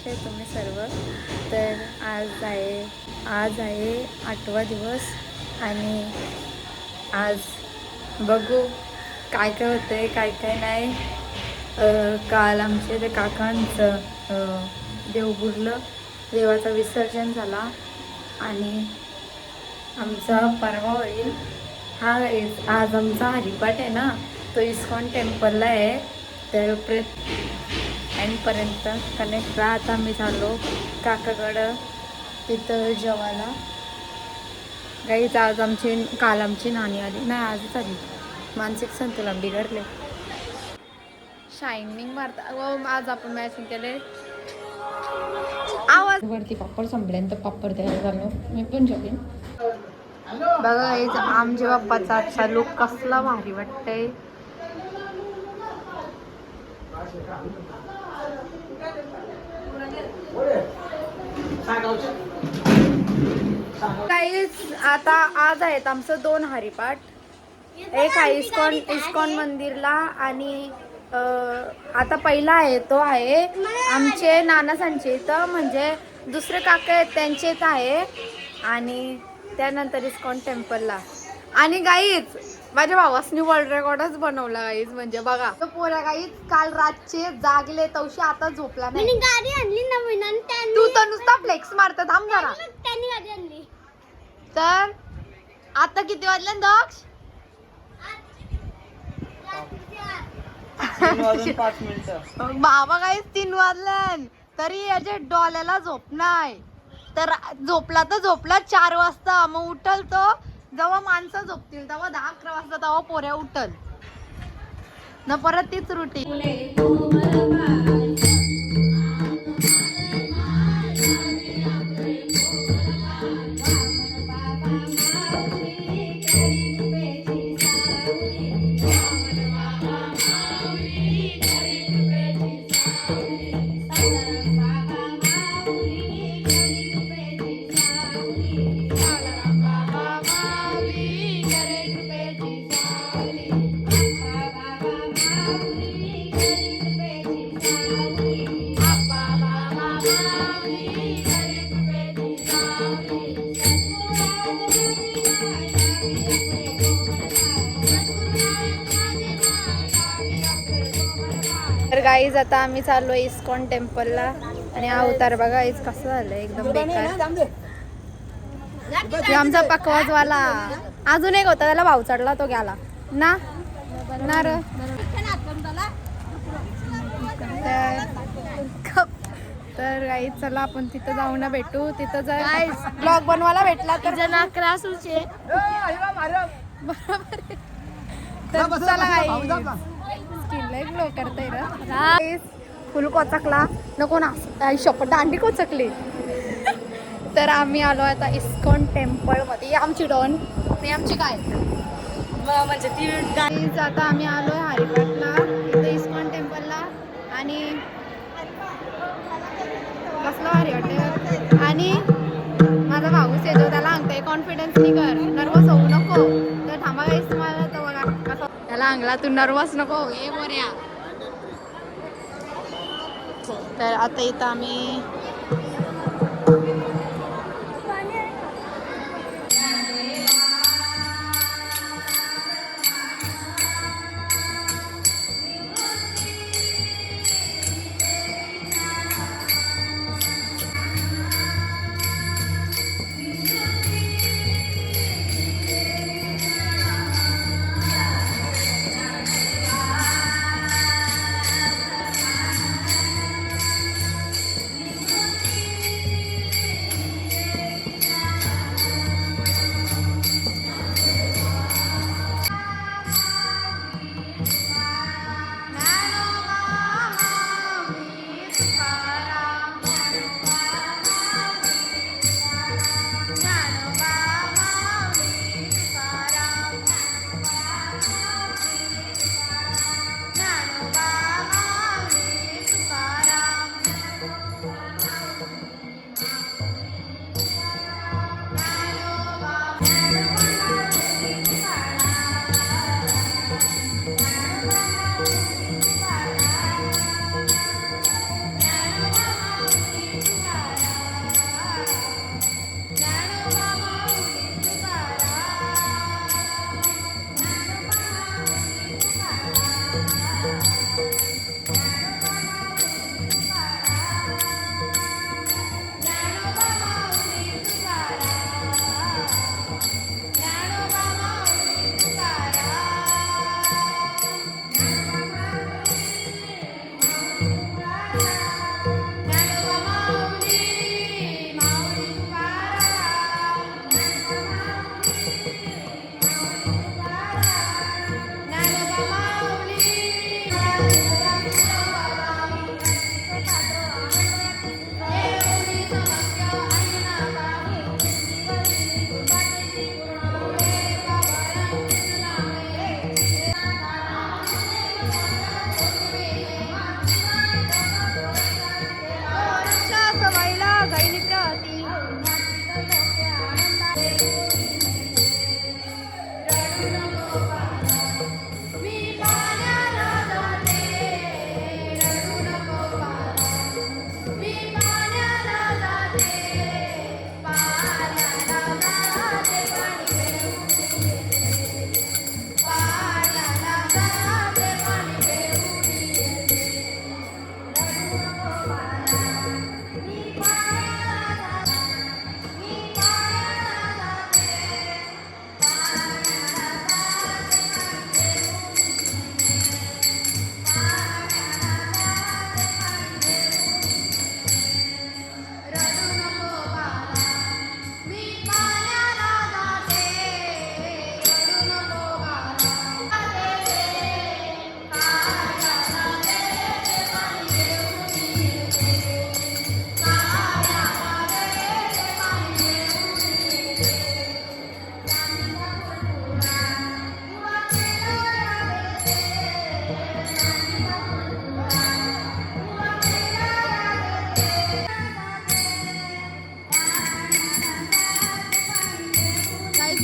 कसे आहे तुम्ही सर्व? तर आज आहे 8वा दिवस आणि आज बघू काय काय होतं आहे काय काय नाही. काल आमच्या ते काकांचं देव बुडलं, देवाचं विसर्जन झाला आणि आमचा परवा होईल. आज आमचा हरिपाठ आहे ना, तो इस्कॉन टेम्पलला आहे. तर एंडपर्यंत कनेक्ट राहा. आता मी चाललो काकाकडं तिथं जेवायला. गाईच काल आमची नाणी आली नाही, आजच आली. मानसिक संतुलन बिघडले. शायनिंग मारता व आज आपण मॅचिंग केले. आवाज वरती पापड संपल्यानंतर पापड तयार झालो. मी पण जेवेन. बघा गाईज आमच्या बाप्पाचा आजचा लुक कसला भारी वाटतंय. गाईज आता आज आहेत आमचं 2 हरिपाठ. एक आहे इस्कॉन मंदिरला आणि आता पहिला आहे तो आहे आमचे नानासांचे इथं, म्हणजे दुसरे काका आहेत त्यांचे इथं आहे आणि त्यानंतर इस्कॉन टेम्पलला. आणि गाईज माझ्या भावासनी वर्ल्ड रेकॉर्डच बनवला गाईज. म्हणजे बघा तो पोऱ्या गाईज काल रातचे जागले तवशी आता झोपला नाही. गाडी आणली नवीन आणि तू तर नुसता फ्लेक्स मारत थांब जरा. त्यांनी गाडी आणली. तर आता किती वाजले दक्ष? 3:05 बाबा गाईज 3 वाजले तरी याच्या डोल्याला झोप नाही. तर झोपला 4 वाजता. मग उठल तो जेव्हा माणसं झोपतील तेव्हा 10-11 वाजता तेव्हा पोऱ्या उठल न परत तीच रुटीन. तर गाईज आता आम्ही चाललो इस्कॉन टेम्पलला आणि अवतार बघा गाईज कसं झालं एकदम बेकार. आमचा पकवाजवाला अजून एक होता, त्याला भाव चढला तो गेला ना ना र. तर गाईज चला आपण तिथं जाऊ ना भेटू. तिथं जर ब्लॉग बनवायला भेटला तर जण 11 सुचे बरोबर. तर चला गाईज स्किनला ग्लो करतोय रे. फुल कोचकला नको ना शपथ दांडी कोचकली. तर आम्ही आलो आता इस्कॉन टेम्पल मध्ये. आमची डॉन मी आमची काय म्हणजे ती गाईज आता आम्ही आलोय हरिपाठला इथे इस्कॉन टेम्पलला आणि कसलं भारी वाटतं. आणि माझा भाऊच येतो त्याला सांगतोय कॉन्फिडन्स नाही कर, नर्वस होऊ नको. तर थांबा गाईज तुम्हाला तर बघा कसं त्याला अंगला तू नर्वस नको हे बोऱ्या. तर आता इथं आम्ही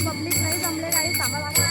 पब्लिक नाही जमले काही थांबा लागला.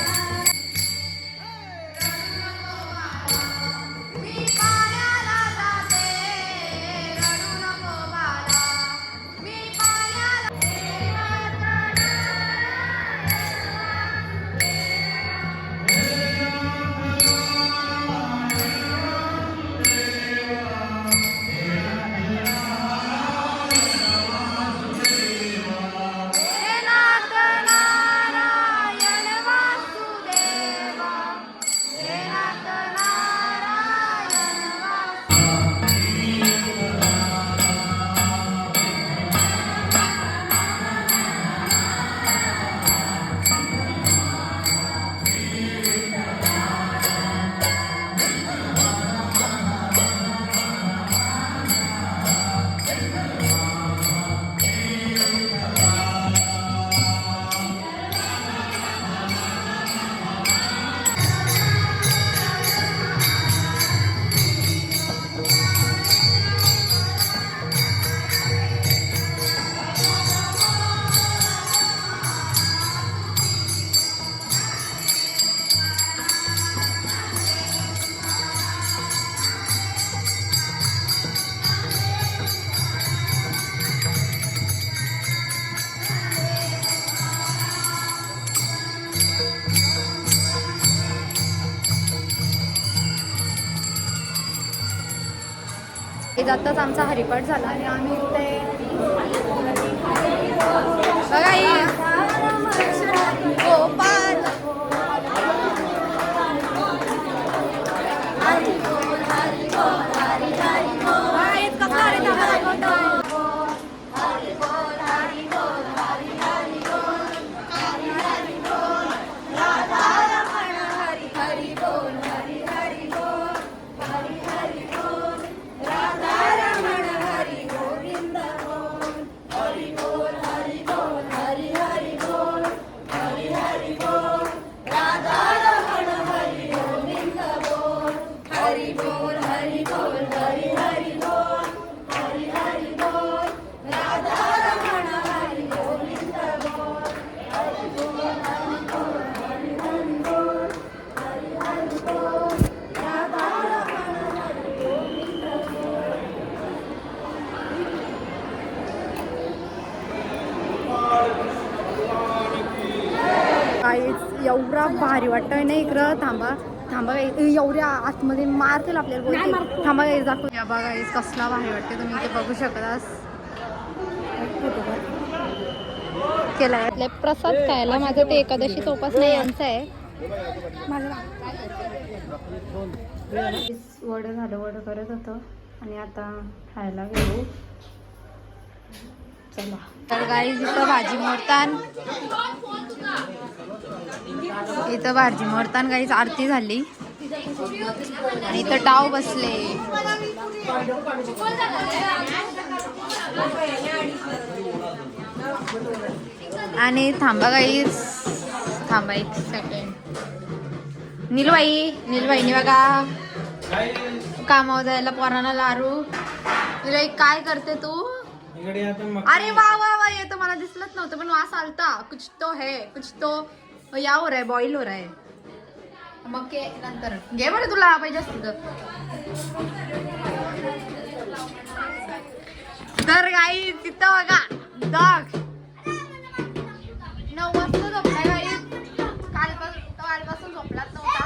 जाताच आमचा हरिपाठ झाला आणि आम्ही इथे बघा गोपाल एवढा भारी वाटतंय ना इकडं. थांबा थांबा एवढ्या आतमध्ये मारतील आपल्याला बोलते. थांबा गाईस दाखव. या बघा गाईस कसला भारी वाटते. तुम्ही इथे बघू शकता. केलाय प्रसाद खायला. माझं ते एकादशी उपास नाही यांचं आहे. वड झालं वड करत होतं आणि आता खायला गेलो. चला तर गाईस इथं भाजी मोडतान. इथं भाजी मोडतान गाईस आरती झाली आणि इथं टाव बसले. आणि थांबा गाईस, थांबा एक सेकंड. नीलबाईनी बघा कामावर जायला पोरांना लारू. नीलबाई काय करते तू? अरे वा वा वा, ये तर मला दिसलंच नव्हतं पण वास आलता. कुछ तो है, कुछ तो या हो रहा है, बॉईल हो रहा है. मग के नंतर घे बरं, तुला पाहिजे असतं तर गाई तिथं बघा डॉग 9 वाजता झोपलाय गाई. कालपासून झोपलाच नव्हता.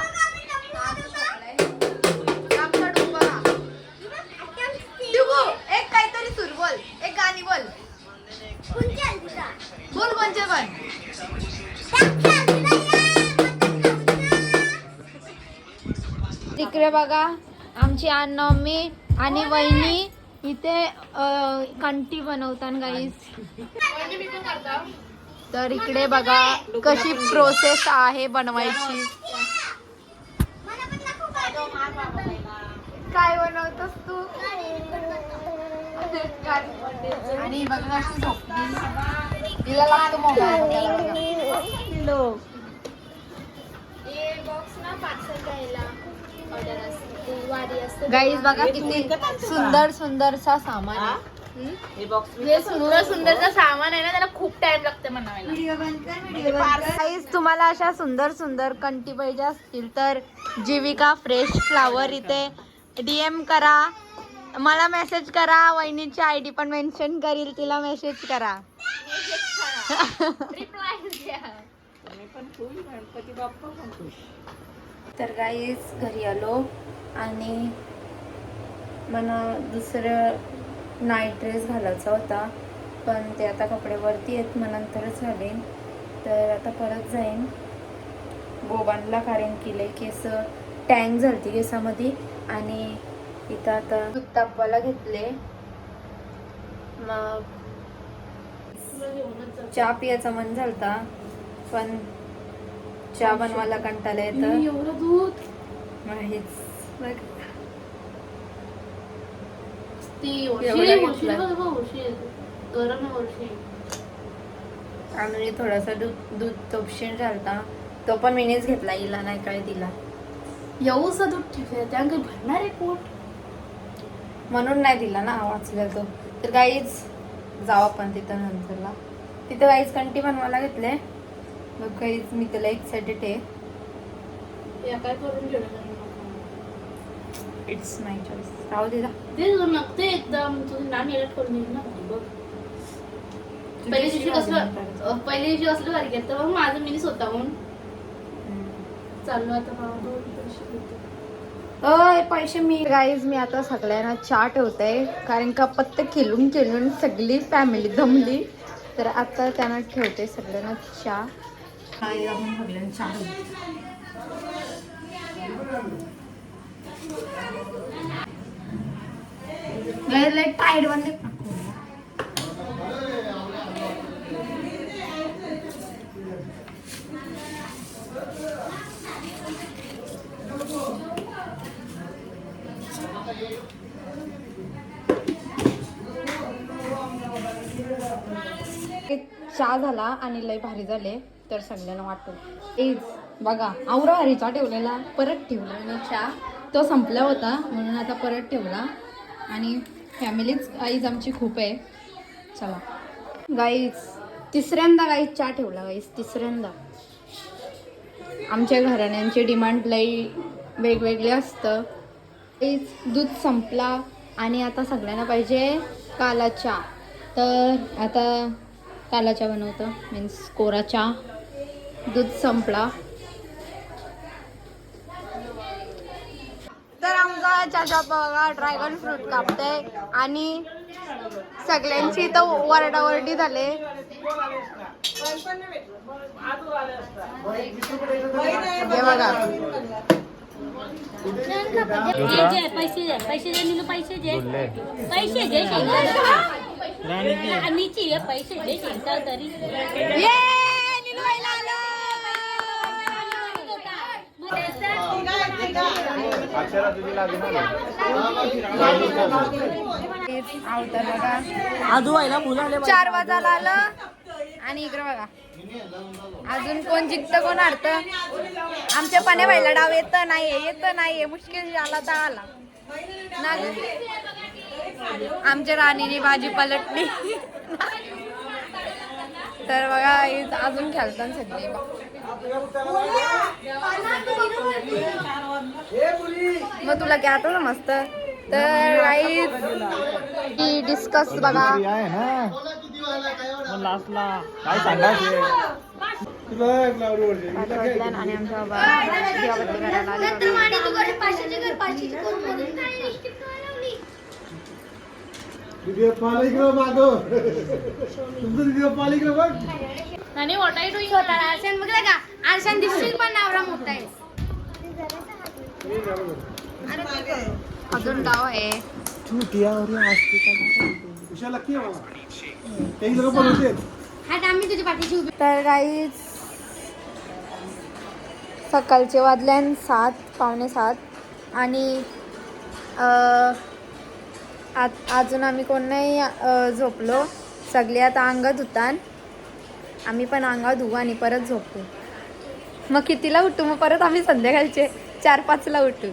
आज झोपलाय. आमचा डोंबा. डिगू, एक काहीतरी सुर बोल, एक गाणी बोल. बोल कोणचे पण. तिकडे बघा आमची मम्मी आणि वहिनी इथे कंटी बनवतात गाईस. तर इकडे बघा कशी प्रोसेस आहे बनवायची. काय बनवतोस तू? आणि बघा अशी झोपली. तिला लागतो मोबाईल. गाईज बघा किती सुंदर सुंदरसा सामान आहे. जे सुंदर सुंदरचा सामान आहे ना त्याला खूप टाइम लागतं बनवायला. गाईज तुम्हाला अशा सुंदर सुंदर कंटी पाहिजे असतील तर जीविका फ्रेश फ्लावर इथे DM करा, मला मेसेज करा. वहिनीची ID पण मेन्शन करील, तिला मेसेज करा. तर गाईज घरी आलो आणि मला दुसरं नाईट ड्रेस घालायचा होता पण ते आता कपडे वरती आहेत, मग नंतरच घालेन. तर आता परत जाईन बोबांना, कारण केलंय केस टँग झालती केसामध्ये. आणि इथं आता दूध तापवायला घेतले. मग चहा पियाचा मन झालता पण चहा बनवायला कंटाळा येतं. एवढं दूध आणि थोडासा दूध तपशील झालता, तो पण मीनेच घेतला, हिला नाही काय दिला. एवढं दूध ठेवलं त्या काही भरणार आहे पोट म्हणून नाही दिला ना, वाचला तो. तर गाईज जाऊ आपण तिथं नंतरला. तिथं गाईज कंटी बनवायला घेतले. मग गाईज मी त्याला एक्साइटेड आहे. काय करून घेणार इट्स माय चॉईस. राहू दे ते नकते एकदम तुझं नाम एडिट करून देईल ना बघ. पहिल्या दिवशी कसलं भारी घेतलं मग माझं मिनी स्वतःहून चाललो आता. पैसे मी गाईज मी आता सगळ्यांना चहा ठेवते, कारण का पत्ते खेळून खेळून सगळी फॅमिली दमली. तर आता त्यांना ठेवते सगळ्यांना चहा. आपण सगळ्यांना चहा टाईट बंद. चहा झाला आणि लय भारी झाले. तर सगळ्यांना वाटतो एज बघा आवरा भारी चहा ठेवलेला, परत ठेवला आणि चहा तो संपला होता म्हणून आता परत ठेवला. आणि फॅमिलीच गाईज आमची खूप आहे. चला गाईज तिसऱ्यांदा गाईज चहा ठेवला. गाईज तिसऱ्यांदा. आमच्या घराण्यांची डिमांड लई वेगवेगळे असतं. दूध संपला आणि आता सगळ्यांना पाहिजे काला चहा. तर आता काला चहा बनवतो, मीन्स कोरा चहा. दूध संपला तर आमचा चाचा बघा ड्रॅगन फ्रूट कापते आणि सगळ्यांची इथं वरडावरडी झाले. हे बघा पैसे दे पैसे दे पैसे दे पैसे दे पैसे दे तरी चार वाजायला आलं आणि इकडे बघा अजून कोण जिंकतं कोण हारतं. आमच्या पाण्या व्हायला डाव येतं नाहीये मुश्किल झाला तर आला ना ग. आमच्या राणीने भाजी पलटली. तर बघा अजून खेळतात सगळे. मग तुला काय आता ना मस्त. तर काही डिस्कस बघा लास्टला काय सांगायचं आणि आमचा दिवाबत्ती करायला आणि what are you doing? आरशान बघ का आरशान दिसशील पण नवरा मोठा आहे. अजून डाव आहे. आम्ही तुझ्या पाठीशी उभी. तर काही सकाळचे वाजल्यान 7 पावणे 7 आणि अजून आम्ही कोण नाही झोपलो. सगळे आता अंगात धुतान. आम्ही पण अंगात धुवू आणि परत झोपतो. मग कितीला उठू? मग परत आम्ही संध्याकाळचे 4-5ला उठू.